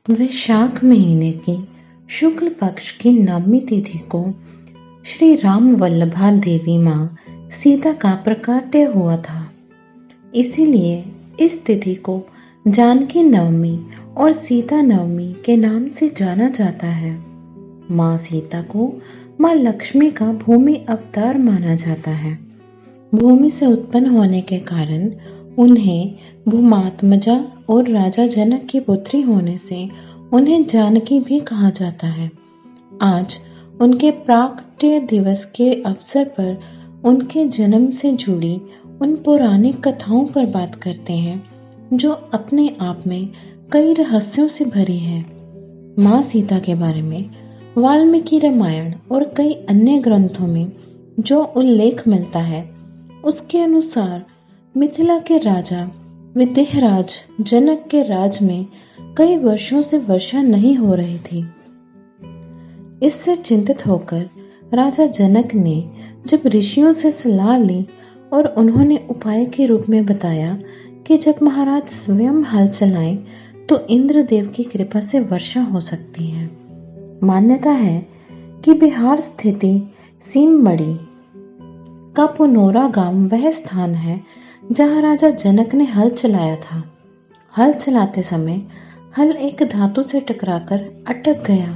वैशाख महीने की शुक्ल पक्ष की नवमी तिथि को श्री राम वल्लभा देवी माँ सीता का प्राकट्य हुआ था। इसीलिए इस तिथि को जानकी नवमी और सीता नवमी के नाम से जाना जाता है। माँ सीता को माँ लक्ष्मी का भूमि अवतार माना जाता है। भूमि से उत्पन्न होने के कारण उन्हें भूमात्मजा और राजा जनक की पुत्री होने से उन्हें जानकी भी कहा जाता है। आज उनके प्राकट्य दिवस के अवसर पर उनके जन्म से जुड़ी उन पौराणिक कथाओं पर बात करते हैं जो अपने आप में कई रहस्यों से भरी है। माँ सीता के बारे में वाल्मीकि रामायण और कई अन्य ग्रंथों में जो उल्लेख मिलता है उसके अनुसार मिथिला के राजा विदेहराज जनक के राज में कई वर्षों से वर्षा नहीं हो रही थी। इससे चिंतित होकर राजा जनक ने जब ऋषियों से सलाह ली और उन्होंने उपाय के रूप में बताया कि जब महाराज स्वयं हल चलाएं तो इंद्रदेव की कृपा से वर्षा हो सकती है। मान्यता है कि बिहार स्थिति सीममढ़ी का पुनौरा गांव वह स्थान है जहां राजा जनक ने हल चलाया था। हल चलाते समय हल एक धातु से टकराकर अटक गया।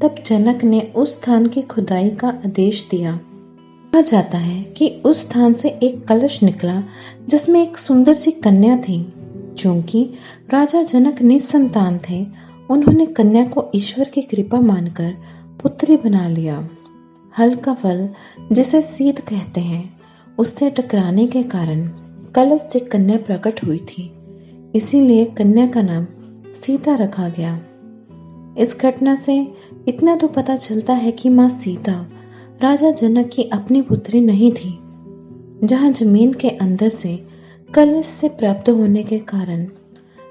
तब जनक ने उस स्थान की खुदाई का आदेश दिया। कहा जाता है कि उस स्थान से एक कलश निकला जिसमें एक सुंदर सी कन्या थी। चूंकि राजा जनक निसंतान थे, उन्होंने कन्या को ईश्वर की कृपा मानकर पुत्री बना लिया। हल का फल जिसे सीत कहते हैं, उससे टकराने के कारण कलश से कन्या प्रकट हुई थी। इसीलिए कन्या का नाम सीता रखा गया। इस घटना से इतना तो पता चलता है कि माँ सीता राजा जनक की अपनी पुत्री नहीं थी। जहाँ जमीन के अंदर से कलश से प्राप्त होने के कारण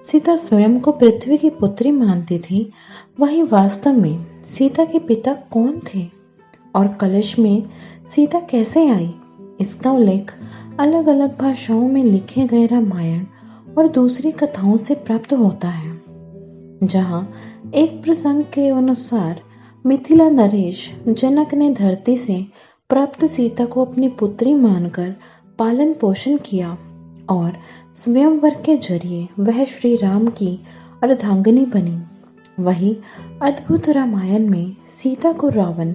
सीता स्वयं को पृथ्वी की पुत्री मानती थी, वहीं वास्तव में सीता के पिता कौन थे और कलश में सीता कैसे आई, इसका उल्लेख अलग अलग भाषाओं में लिखे गए रामायण और दूसरी कथाओं से प्राप्त होता है। जहां एक प्रसंग के अनुसार मिथिला नरेश जनक ने धरती से प्राप्त सीता को अपनी पुत्री मानकर पालन पोषण किया और स्वयंवर के जरिए वह श्री राम की अर्धांगिनी बनी। वही अद्भुत रामायण में सीता को रावण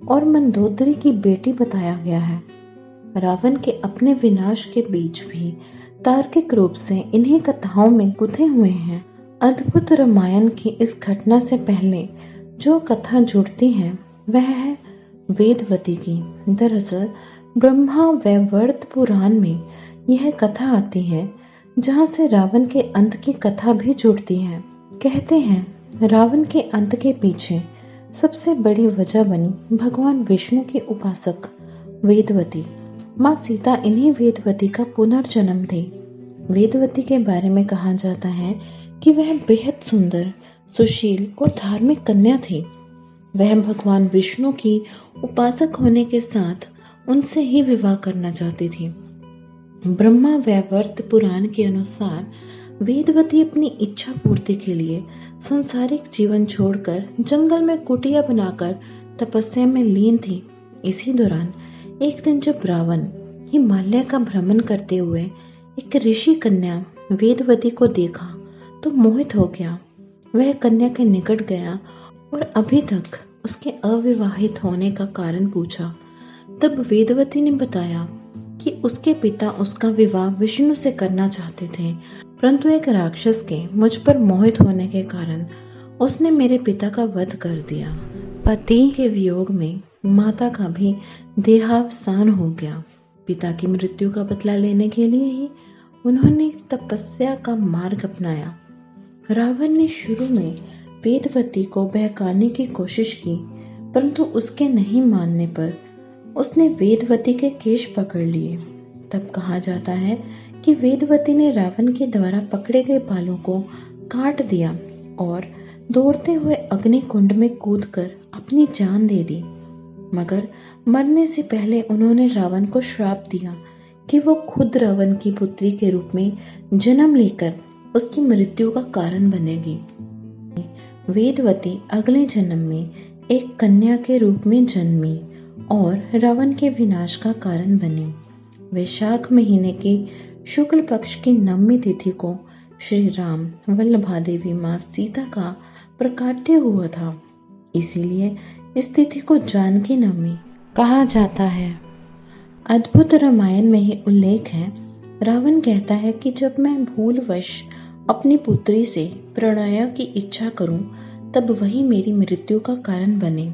और मंदोदरी की बेटी बताया गया है। रावण के अपने विनाश के बीच भी तार्किक रूप से इन्हीं कथाओं में गुथे हुए हैं। अद्भुत रामायण की इस घटना से पहले जो कथा जुड़ती है वह है वेदवती की। दरअसल ब्रह्मा वैवर्त पुराण में यह कथा आती है, जहाँ से रावण के अंत की कथा भी जुड़ती है। कहते हैं रावण के अंत के पीछे सबसे बड़ी वजह बनी भगवान विष्णु की उपासक वेदवती। माँ सीता इन्हीं वेदवती का पुनर्जन्म थी। वेदवती के बारे में कहा जाता है कि वह बेहद सुंदर, सुशील और धार्मिक कन्या थी। वह भगवान विष्णु की उपासक होने के साथ उनसे ही विवाह करना चाहती थी। ब्रह्मा वैवर्त पुराण के अनुसार वेदवती अपनी इच्छा पूर्ति के लिए सांसारिक जीवन छोड़कर जंगल में कुटिया बनाकर तपस्या में लीन थी। इसी दौरान एक दिन जब रावण हिमालय का भ्रमण करते हुए एक ऋषि कन्या वेदवती को देखा तो मोहित हो गया। वह कन्या के निकट गया और अभी तक उसके अविवाहित होने का कारण पूछा। तब वेदवती ने बताया कि उसके पिता उसका विवाह विष्णु से करना चाहते थे, परंतु एक राक्षस के मुझ पर मोहित होने के कारण उसने मेरे पिता का वध कर दिया। पति के वियोग में माता का भी देहावसान हो गया। पिता की मृत्यु का बदला लेने के लिए ही उन्होंने तपस्या का मार्ग अपनाया। रावण ने शुरू में वेदवती को बहकाने की कोशिश की, परंतु उसके नहीं मानने पर उसने वेदवती के केश पकड़ लिए। तब कहा जाता है कि वेदवती ने रावण के द्वारा पकड़े गए बालों को काट दिया और दौड़ते हुए अग्नि कुंड में कूदकर अपनी जान दे दी। मगर मरने से पहले उन्होंने रावण को श्राप दिया कि वो खुद रावण की पुत्री के रूप में जन्म लेकर उसकी मृत्यु का कारण बनेगी। वेदवती अगले जन्म में एक कन्या के रूप में जन्मी और रावण के विनाश का कारण बनी। वैशाख महीने की शुक्ल पक्ष की नवमी तिथि को श्री राम वल्लभा देवी माँ सीता का प्रकाट्य हुआ था। इसीलिए इस तिथि को जानकी नवमी कहा जाता है। अद्भुत रामायण में ही उल्लेख है, रावण कहता है कि जब मैं भूलवश अपनी पुत्री से प्रणय की इच्छा करूं, तब वही मेरी मृत्यु का कारण बने।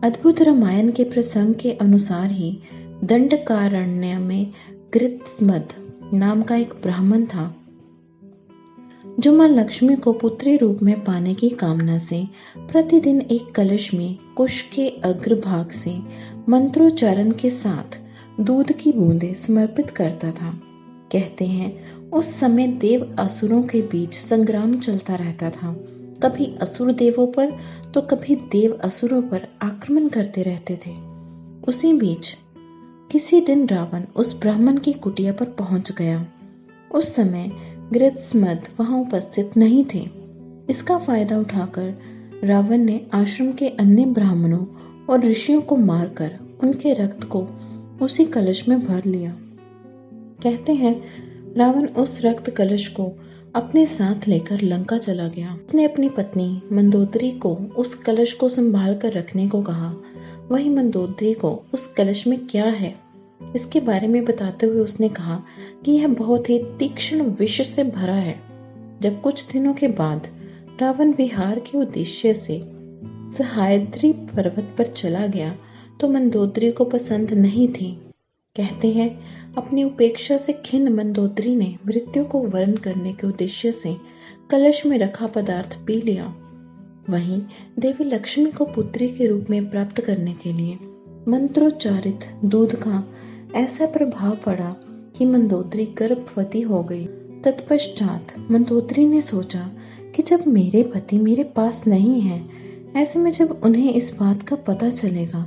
अद्भुत रामायण के प्रसंग के अनुसार ही दंडकारण्य में गृत्समद नाम का एक ब्राह्मण था, जो मां लक्ष्मी को पुत्री रूप में पाने की कामना से प्रतिदिन एक कलश में कुश के अग्रभाग से मंत्रोच्चारण के साथ दूध की बूंदें समर्पित करता था। कहते हैं उस समय देव असुरों के बीच संग्राम चलता रहता था। कभी असुर देवों पर तो कभी देव असुरों पर आक्रमण करते रहते थे। उसी बीच किसी दिन रावण उस ब्राह्मण की कुटिया पर पहुंच गया। उस समय गृत्समद वहां उपस्थित नहीं थे। इसका फायदा उठाकर रावण ने आश्रम के अन्य ब्राह्मणों और ऋषियों को मारकर उनके रक्त को उसी कलश में भर लिया। कहते हैं रावण उस रक्त कलश को अपने साथ लेकर लंका चला गया। उसने अपनी पत्नी मंदोदरी को उस कलश को संभाल कर रखने को कहा। वही मंदोदरी को उस कलश में क्या है इसके बारे में बताते हुए उसने कहा कि यह बहुत ही तीक्ष्ण विष से भरा है। जब कुछ दिनों के बाद रावण विहार के उद्देश्य से सह्याद्री पर्वत पर चला गया तो मंदोदरी को पसंद नहीं थी। कहते हैं अपनी उपेक्षा से खिन्न मंदोदरी ने मृत्यु को वरण करने के उद्देश्य से कलश में रखा पदार्थ पी लिया। वहीं देवी लक्ष्मी को पुत्री के रूप में प्राप्त करने के लिए मंत्रोच्चारित दूध का ऐसा प्रभाव पड़ा कि मंदोदरी गर्भवती हो गई। तत्पश्चात मंदोदरी ने सोचा कि जब मेरे पति मेरे पास नहीं है, ऐसे में जब उन्हें इस बात का पता चलेगा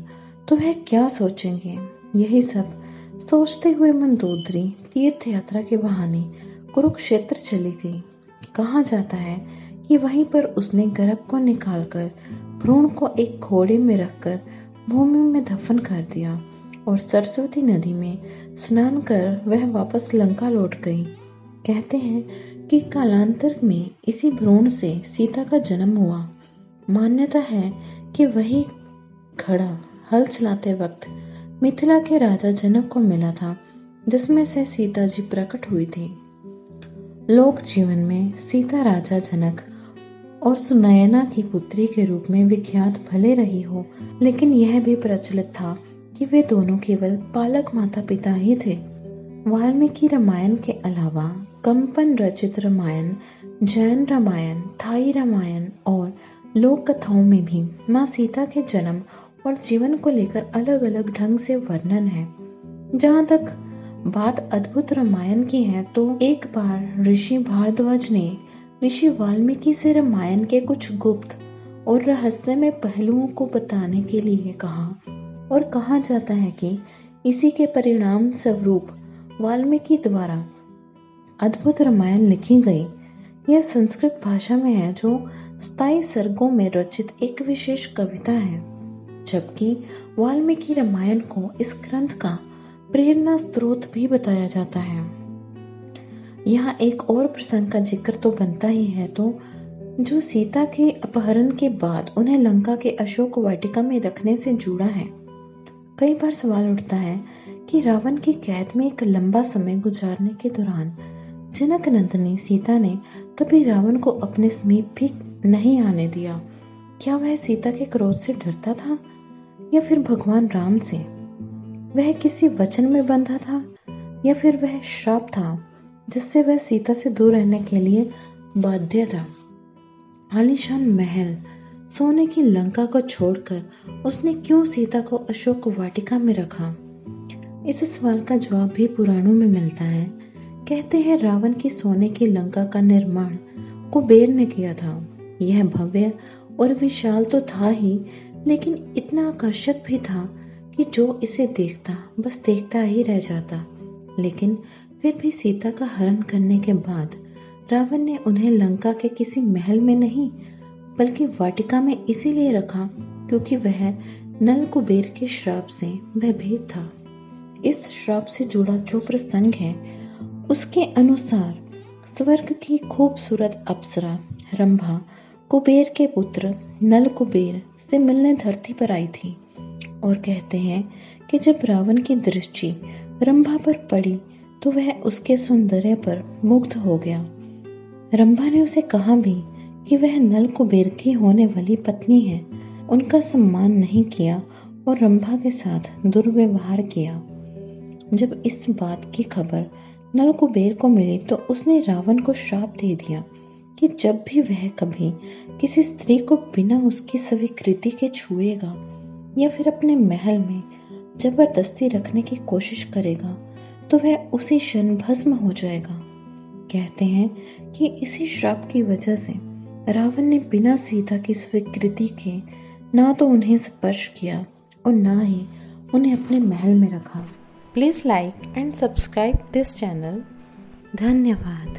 तो वह क्या सोचेंगे। यही सब सोचते हुए मंदोदरी तीर्थ यात्रा के बहाने कुरुक्षेत्र चली गई। कहा जाता है कि वहीं पर उसने गर्भ को निकालकर भ्रूण को एक घोड़े में रखकर भूमि में दफन कर दिया और सरस्वती नदी में स्नान कर वह वापस लंका लौट गई। कहते हैं कि कालांतर में इसी भ्रूण से सीता का जन्म हुआ। मान्यता है कि वही घड़ा हल चलाते वक्त मिथिला के राजा जनक को मिला था, जिसमें से सीता जी प्रकट हुई थी। लोक जीवन में सीता राजा जनक और सुनयना की पुत्री के रूप में विख्यात भले रही हो, लेकिन यह भी प्रचलित था कि वे दोनों केवल पालक माता पिता ही थे। वाल्मीकि रामायण के अलावा कंपन रचित रामायण, जैन रामायण, थाई रामायण और लोक कथाओं में भी माँ सीता के जन्म और जीवन को लेकर अलग अलग ढंग से वर्णन है। जहाँ तक बात अद्भुत रामायण की है तो एक बार ऋषि भारद्वाज ने ऋषि वाल्मीकि से रामायण के कुछ गुप्त और रहस्यमय पहलुओं को बताने के लिए कहा और कहा जाता है कि इसी के परिणाम स्वरूप वाल्मीकि द्वारा अद्भुत रामायण लिखी गई। यह संस्कृत भाषा में है, जो स्थायी सर्गों में रचित एक विशेष कविता है, जबकि वाल्मीकि रामायण को इस ग्रंथ का प्रेरणा स्रोत भी बताया जाता है। यहाँ एक और प्रसंग का जिक्र तो बनता ही है, तो जो सीता के अपहरण के बाद उन्हें लंका के अशोक वाटिका में रखने से जुड़ा है। कई बार सवाल उठता है कि रावण की कैद में एक लंबा समय गुजारने के दौरान जनक नंदिनी सीता ने कभी रावण को अपने समीप भी नहीं आने दिया। क्या वह सीता के क्रोध से डरता था या फिर भगवान राम से? वह किसी वचन में बंधा था या फिर वह श्राप था जिससे वह सीता से दूर रहने के लिए बाध्य था? आलीशान महल, सोने की लंका को छोड़कर उसने क्यों सीता को अशोक वाटिका में रखा? इस सवाल का जवाब भी पुराणों में मिलता है। कहते हैं रावण की सोने की लंका का निर्माण कुबेर ने किया था। यह भव्य और विशाल तो था ही, लेकिन इतना आकर्षक भी था कि जो इसे देखता बस देखता ही रह जाता। लेकिन फिर भी सीता का हरण करने के बाद रावण ने उन्हें लंका के किसी महल में नहीं बल्कि वाटिका में इसीलिए रखा क्योंकि वह नल कुबेर के श्राप से भयभीत था। इस श्राप से जुड़ा जो प्रसंग है उसके अनुसार स्वर्ग की खूबसूरत अप्सरा रंभा कुबेर के पुत्र नल कुबेर से मिलने धरती पर आई थी और कहते हैं कि जब रावण की दृष्टि रंभा पर पड़ी तो वह उसके सौंदर्य पर मुग्ध हो गया। रंभा ने उसे कहा भी कि वह नल कुबेर की होने वाली पत्नी है। उनका सम्मान नहीं किया और रंभा के साथ दुर्व्यवहार किया। जब इस बात की खबर नल कुबेर को मिली तो उसने रावण को श्राप दे दिया कि जब भी वह कभी किसी स्त्री को बिना उसकी स्वीकृति के छुएगा या फिर अपने महल में जबरदस्ती रखने की कोशिश करेगा तो वह उसी क्षण भस्म हो जाएगा। कहते हैं कि इसी श्राप की वजह से रावण ने बिना सीता की स्वीकृति के ना तो उन्हें स्पर्श किया और ना ही उन्हें अपने महल में रखा। Please like and subscribe this channel. धन्यवाद।